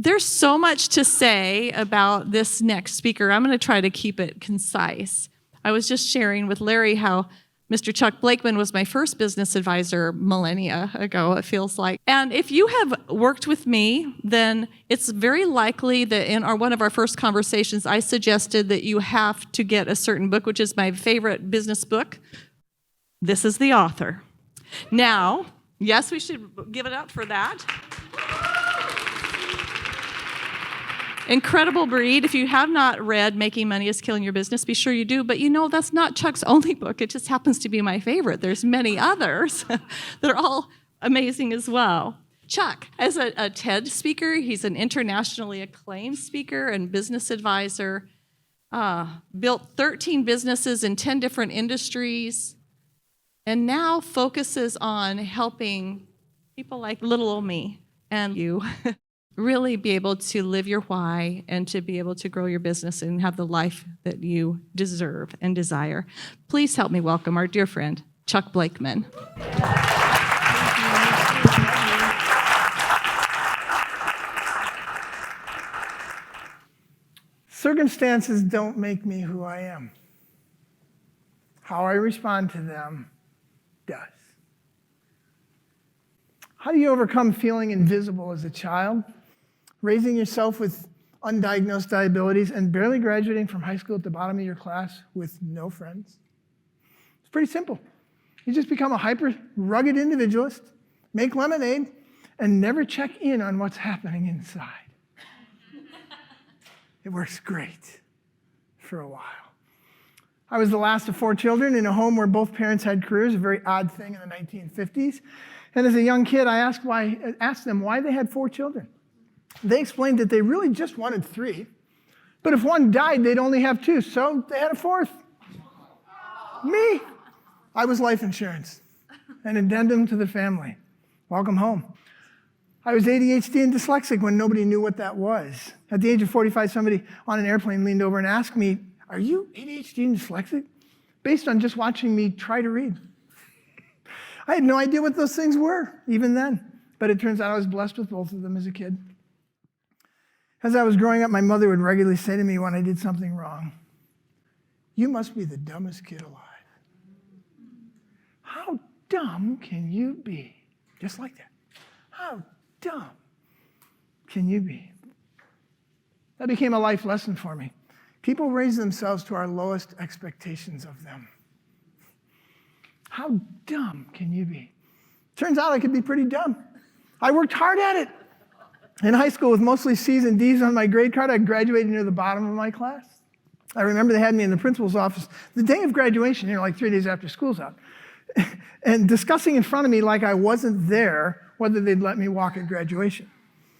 There's so much to say about this next speaker. I'm going to try to keep it concise. I was just sharing with Larry how Mr. Chuck Blakeman was my first business advisor millennia ago, it feels like. And if you have worked with me, then it's very likely that in one of our first conversations, I suggested that you have to get a certain book, which is my favorite business book. This is the author. Now, yes, we should give it up for that. Incredible read. If you have not read Making Money is Killing Your Business, be sure you do. But that's not Chuck's only book. It just happens to be my favorite. There's many others that are all amazing as well. Chuck, as a TED speaker, he's an internationally acclaimed speaker and business advisor, built 13 businesses in 10 different industries, and now focuses on helping people like little old me and you really be able to live your why and to be able to grow your business and have the life that you deserve and desire. Please help me welcome our dear friend, Chuck Blakeman. Circumstances don't make me who I am. How I respond to them does. How do you overcome feeling invisible as a child? Raising yourself with undiagnosed disabilities and barely graduating from high school at the bottom of your class with no friends? It's pretty simple. You just become a hyper rugged individualist, make lemonade, and never check in on what's happening inside. It works great for a while. I was the last of 4 children in a home where both parents had careers, a very odd thing in the 1950s. And as a young kid, I asked them why they had 4 children. They explained that they really just wanted 3, but if one died, they'd only have 2, so they had a 4th. Me. I was life insurance, an addendum to the family. Welcome home. I was ADHD and dyslexic when nobody knew what that was. At the age of 45, somebody on an airplane leaned over and asked me, "Are you ADHD and dyslexic?" Based on just watching me try to read. I had no idea what those things were, even then. But it turns out I was blessed with both of them as a kid. As I was growing up, my mother would regularly say to me when I did something wrong, "You must be the dumbest kid alive. How dumb can you be?" Just like that. How dumb can you be? That became a life lesson for me. People raise themselves to our lowest expectations of them. How dumb can you be? Turns out I could be pretty dumb. I worked hard at it. In high school, with mostly C's and D's on my grade card, I graduated near the bottom of my class. I remember they had me in the principal's office the day of graduation, like 3 days after school's out, and discussing in front of me like I wasn't there whether they'd let me walk at graduation.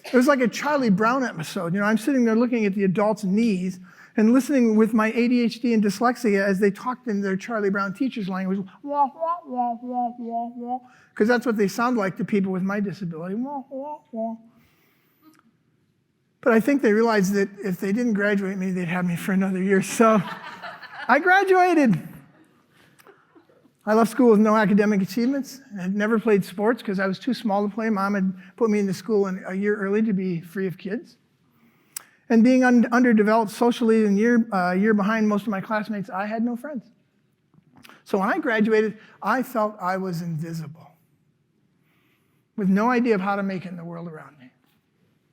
It was like a Charlie Brown episode. I'm sitting there looking at the adults' knees and listening with my ADHD and dyslexia as they talked in their Charlie Brown teacher's language, wah, wah, wah, wah, wah, wah, because that's what they sound like to people with my disability, wah, wah, wah. But I think they realized that if they didn't graduate me, they'd have me for another year. So I graduated. I left school with no academic achievements. I had never played sports because I was too small to play. Mom had put me into school a year early to be free of kids. And being underdeveloped socially and a year behind most of my classmates, I had no friends. So when I graduated, I felt I was invisible, with no idea of how to make it in the world around me.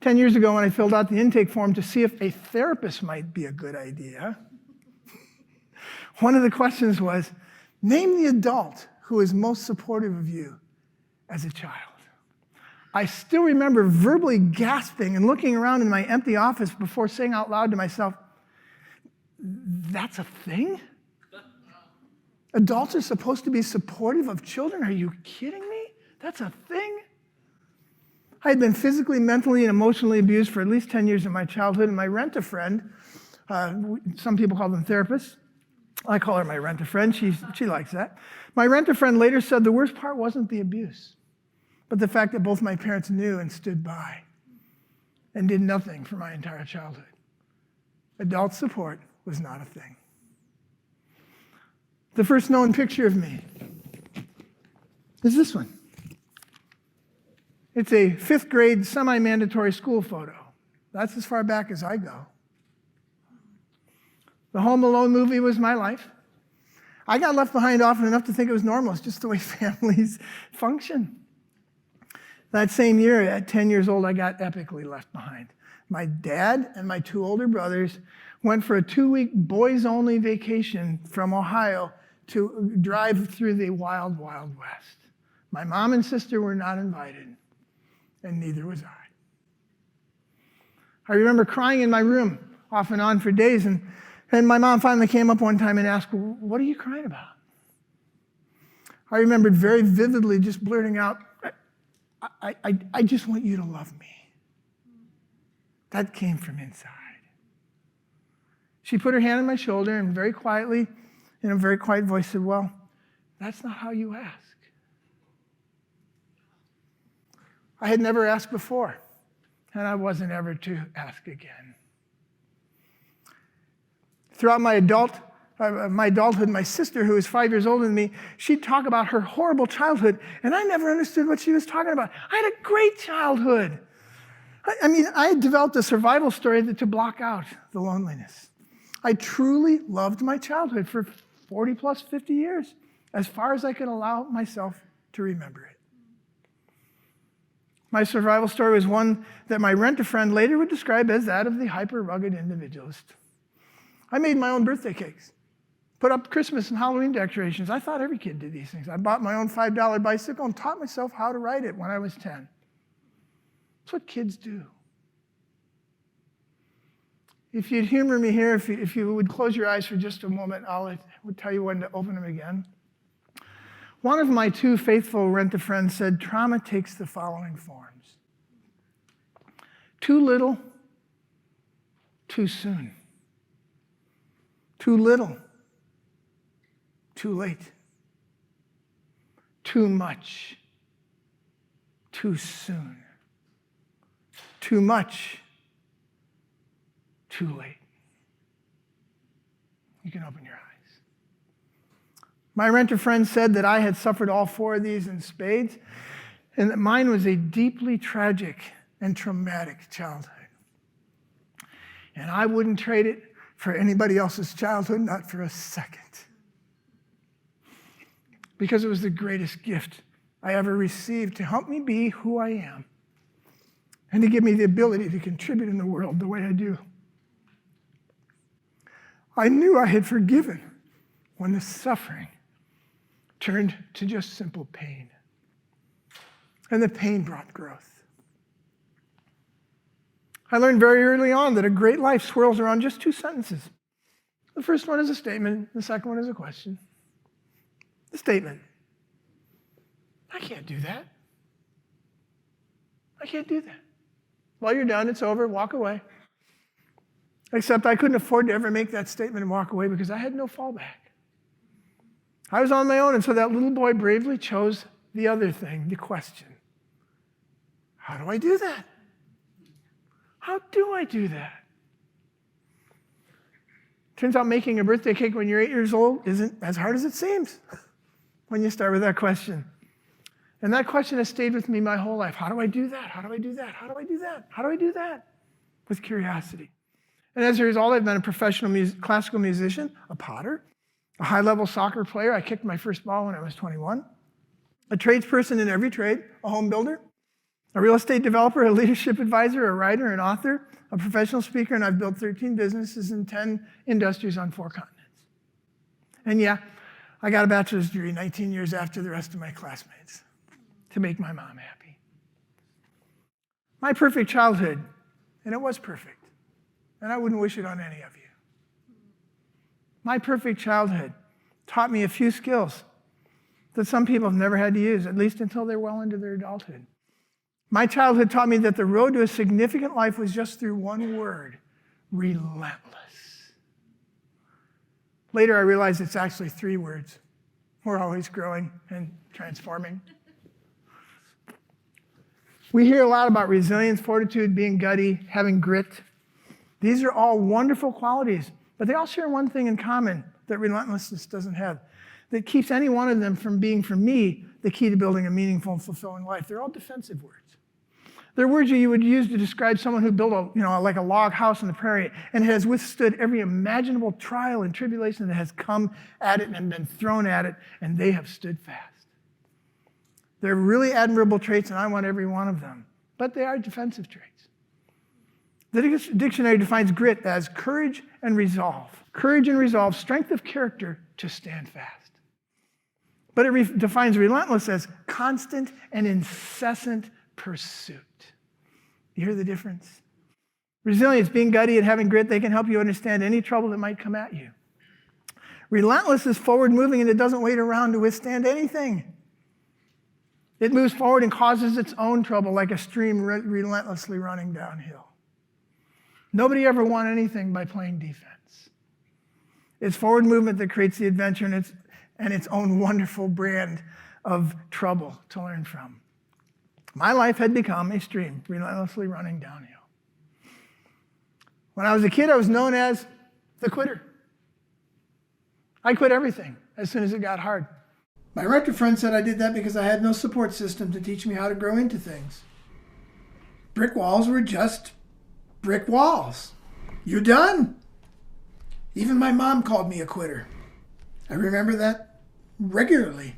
10 years ago, when I filled out the intake form to see if a therapist might be a good idea, one of the questions was, name the adult who is most supportive of you as a child. I still remember verbally gasping and looking around in my empty office before saying out loud to myself, "That's a thing? Adults are supposed to be supportive of children? Are you kidding me? That's a thing?" I had been physically, mentally, and emotionally abused for at least 10 years of my childhood, and my rent-a-friend, some people call them therapists. I call her my rent-a-friend. She likes that. My rent-a-friend later said the worst part wasn't the abuse, but the fact that both my parents knew and stood by and did nothing for my entire childhood. Adult support was not a thing. The first known picture of me is this one. It's a 5th grade semi-mandatory school photo. That's as far back as I go. The Home Alone movie was my life. I got left behind often enough to think it was normal. It's just the way families function. That same year, at 10 years old, I got epically left behind. My dad and my 2 older brothers went for a 2-week boys-only vacation from Ohio to drive through the wild, wild west. My mom and sister were not invited, and neither was I. I remember crying in my room off and on for days, and my mom finally came up one time and asked, "What are you crying about?" I remembered very vividly just blurting out, I just want you to love me. That came from inside. She put her hand on my shoulder and very quietly, in a very quiet voice, said, "Well, that's not how you ask." I had never asked before, and I wasn't ever to ask again. Throughout my adulthood, my sister, who was 5 years older than me, she'd talk about her horrible childhood, and I never understood what she was talking about. I had a great childhood. I had developed a survival story to block out the loneliness. I truly loved my childhood for 40 plus 50 years, as far as I could allow myself to remember it. My survival story was one that my rent-a-friend later would describe as that of the hyper-rugged individualist. I made my own birthday cakes, put up Christmas and Halloween decorations. I thought every kid did these things. I bought my own $5 bicycle and taught myself how to ride it when I was 10. That's what kids do. If you'd humor me here, if you would close your eyes for just a moment, I would tell you when to open them again. One of my 2 faithful rent-a-friends said, trauma takes the following forms: too little, too soon. Too little, too late. Too much, too soon. Too much, too late. You can open your eyes. My renter-friend said that I had suffered all 4 of these in spades, and that mine was a deeply tragic and traumatic childhood. And I wouldn't trade it for anybody else's childhood, not for a second. Because it was the greatest gift I ever received to help me be who I am and to give me the ability to contribute in the world the way I do. I knew I had forgiven when the suffering turned to just simple pain. And the pain brought growth. I learned very early on that a great life swirls around just 2 sentences. The first one is a statement, the second one is a question. The statement: I can't do that. I can't do that. Well, you're done, it's over, walk away. Except I couldn't afford to ever make that statement and walk away because I had no fallback. I was on my own, and so that little boy bravely chose the other thing, the question. How do I do that? How do I do that? Turns out making a birthday cake when you're 8 years old isn't as hard as it seems when you start with that question. And that question has stayed with me my whole life. How do I do that? How do I do that? How do I do that? How do I do that? With curiosity. And as a result, I've been a professional classical musician, a potter, a high-level soccer player. I kicked my first ball when I was 21. A tradesperson in every trade, a home builder, a real estate developer, a leadership advisor, a writer, an author, a professional speaker, and I've built 13 businesses in 10 industries on 4 continents. And yeah, I got a bachelor's degree 19 years after the rest of my classmates to make my mom happy. My perfect childhood, and it was perfect, and I wouldn't wish it on any of you. My perfect childhood taught me a few skills that some people have never had to use, at least until they're well into their adulthood. My childhood taught me that the road to a significant life was just through one word: relentless. Later, I realized it's actually 3 words. We're always growing and transforming. We hear a lot about resilience, fortitude, being gutty, having grit. These are all wonderful qualities, but they all share one thing in common that relentlessness doesn't have, that keeps any one of them from being, for me, the key to building a meaningful and fulfilling life. They're all defensive words. They're words you would use to describe someone who built like a log house on the prairie and has withstood every imaginable trial and tribulation that has come at it and been thrown at it, and they have stood fast. They're really admirable traits, and I want every one of them. But they are defensive traits. The dictionary defines grit as courage and resolve. Courage and resolve, strength of character to stand fast. But it defines relentless as constant and incessant pursuit. You hear the difference? Resilience, being gutty and having grit, they can help you understand any trouble that might come at you. Relentless is forward moving, and it doesn't wait around to withstand anything. It moves forward and causes its own trouble like a stream relentlessly running downhill. Nobody ever won anything by playing defense. It's forward movement that creates the adventure and its own wonderful brand of trouble to learn from. My life had become a stream relentlessly running downhill. When I was a kid, I was known as the quitter. I quit everything as soon as it got hard. My rector friend said I did that because I had no support system to teach me how to grow into things. Brick walls were just brick walls. You're done. Even my mom called me a quitter. I remember that regularly.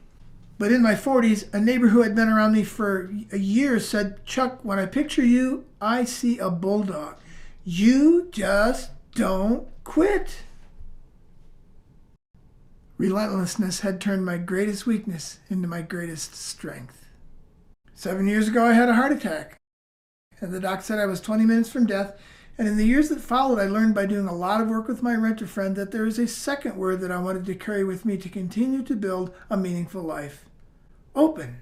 But in my 40s, a neighbor who had been around me for a year said, "Chuck, when I picture you, I see a bulldog. You just don't quit." Relentlessness had turned my greatest weakness into my greatest strength. 7 years ago, I had a heart attack. And the doc said I was 20 minutes from death. And in the years that followed, I learned by doing a lot of work with my renter friend that there is a second word that I wanted to carry with me to continue to build a meaningful life. Open.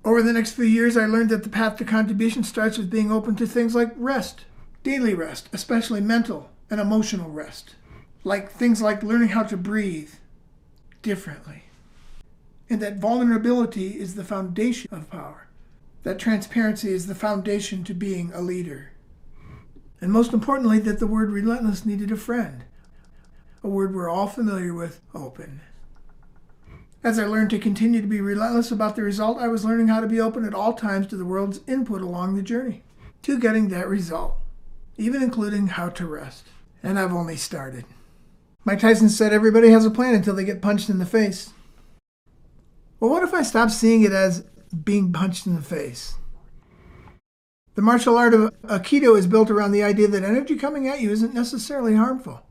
Over the next few years, I learned that the path to contribution starts with being open to things like rest, daily rest, especially mental and emotional rest. Like things like learning how to breathe differently. And that vulnerability is the foundation of power. That transparency is the foundation to being a leader. And most importantly, that the word relentless needed a friend. A word we're all familiar with, open. As I learned to continue to be relentless about the result, I was learning how to be open at all times to the world's input along the journey, to getting that result, even including how to rest. And I've only started. Mike Tyson said everybody has a plan until they get punched in the face. Well, what if I stop seeing it as being punched in the face? The martial art of Aikido is built around the idea that energy coming at you isn't necessarily harmful.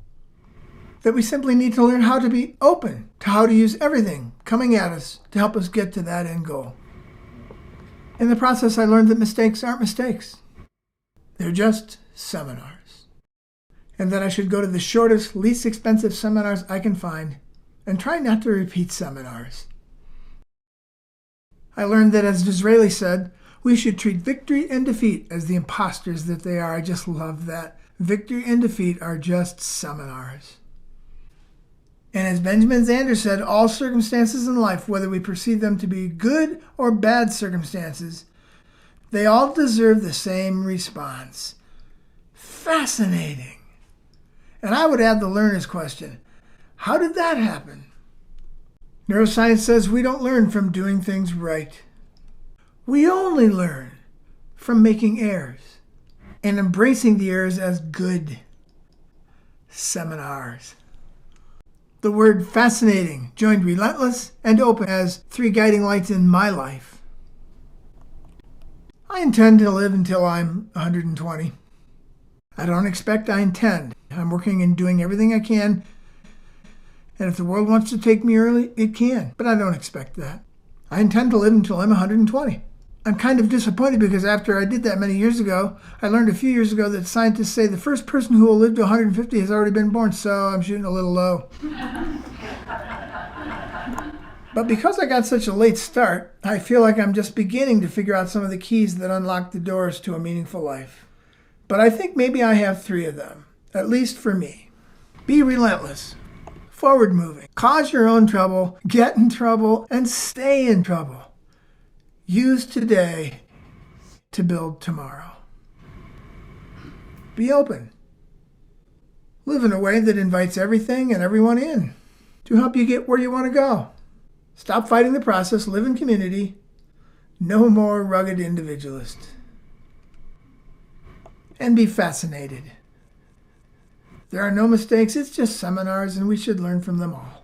That we simply need to learn how to be open to how to use everything coming at us to help us get to that end goal. In the process, I learned that mistakes aren't mistakes. They're just seminars. And that I should go to the shortest, least expensive seminars I can find and try not to repeat seminars. I learned that, as Disraeli said, we should treat victory and defeat as the imposters that they are. I just love that. Victory and defeat are just seminars. And as Benjamin Zander said, all circumstances in life, whether we perceive them to be good or bad circumstances, they all deserve the same response. Fascinating. And I would add the learner's question. How did that happen? Neuroscience says we don't learn from doing things right. We only learn from making errors and embracing the errors as good seminars. The word fascinating joined relentless and open as three guiding lights in my life. I intend to live until I'm 120. I don't expect, I intend. I'm working and doing everything I can. And if the world wants to take me early, it can. But I don't expect that. I intend to live until I'm 120. I'm kind of disappointed because after I did that many years ago, I learned a few years ago that scientists say the first person who will live to 150 has already been born, so I'm shooting a little low. But because I got such a late start, I feel like I'm just beginning to figure out some of the keys that unlock the doors to a meaningful life. But I think maybe I have 3 of them, at least for me. Be relentless, forward moving, cause your own trouble, get in trouble, and stay in trouble. Use today to build tomorrow. Be open. Live in a way that invites everything and everyone in to help you get where you want to go. Stop fighting the process, live in community. No more rugged individualist. And be fascinated. There are no mistakes, it's just seminars, and we should learn from them all.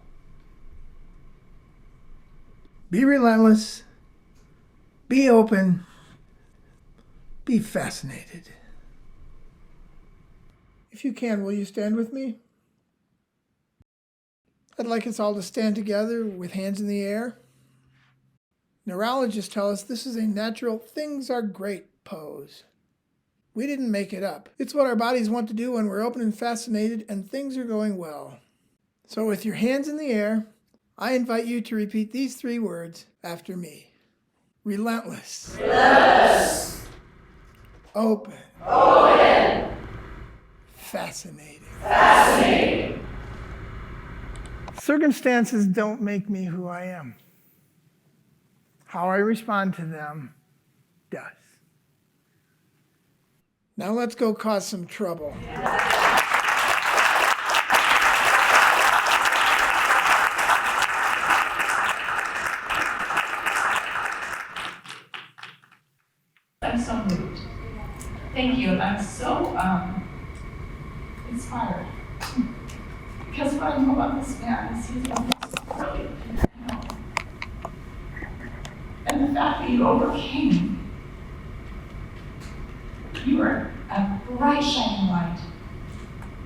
Be relentless. Be open. Be fascinated. If you can, will you stand with me? I'd like us all to stand together with hands in the air. Neurologists tell us this is a natural things are great pose. We didn't make it up. It's what our bodies want to do when we're open and fascinated and things are going well. So with your hands in the air, I invite you to repeat these 3 words after me. Relentless. Relentless. Open. Open. Fascinating. Fascinating. Circumstances don't make me who I am. How I respond to them does. Now let's go cause some trouble. I'm so moved. Thank you. I'm so inspired. Because what I know about this man is he's brilliant. And the fact that you overcame, you are a bright shining light.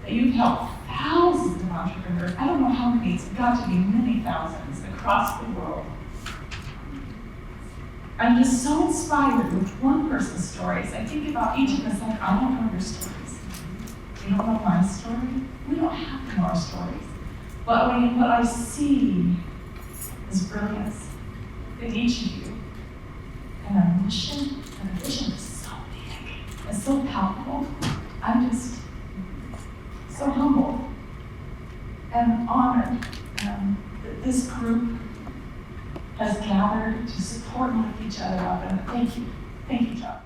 That you've helped thousands of entrepreneurs. I don't know how many, it's got to be many thousands across the world. I'm just so inspired with one person's stories. I think about each of us like, I don't know your stories. You don't know my story. We don't have to know our stories. But what I see is brilliance in each of you. And a mission and a vision is so big and so palpable. I'm just so humbled and honored that this group has gathered to support and lift each other up. And thank you. Thank you, John.